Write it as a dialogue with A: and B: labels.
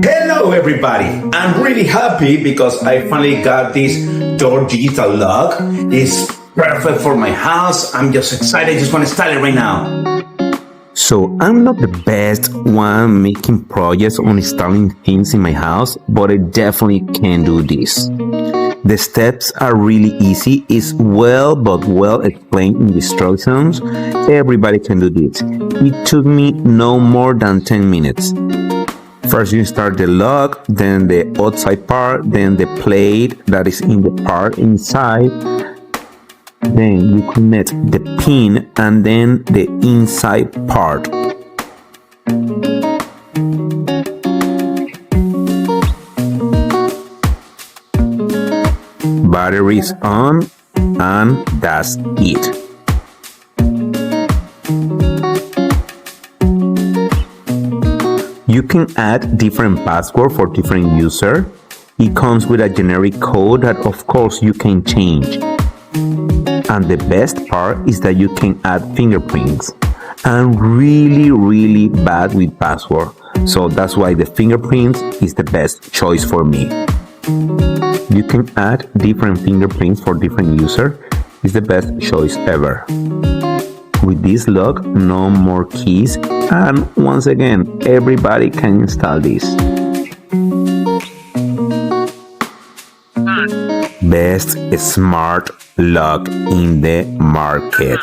A: Hello everybody! I'm really happy because I finally got this door digital lock. It's perfect for my house. I'm just excited, just want to start it right now.
B: So I'm not the best one making projects on installing things in my house, but I definitely can do this. The steps are really easy. It's well explained in the instructions. Everybody can do this. It took me no more than 10 minutes. First you start the lock, then the outside part, then the plate that is in the part inside. Then you connect the pin and then the inside part. Batteries on, and that's it. You can add different passwords for different users. It comes with a generic code that of course you can change. And the best part is that you can add fingerprints. I'm really bad with password, so that's why the fingerprints is the best choice for me. You can add different fingerprints for different users. It's the best choice ever. With this lock, no more keys, and once again, everybody can install this. Best smart lock in the market.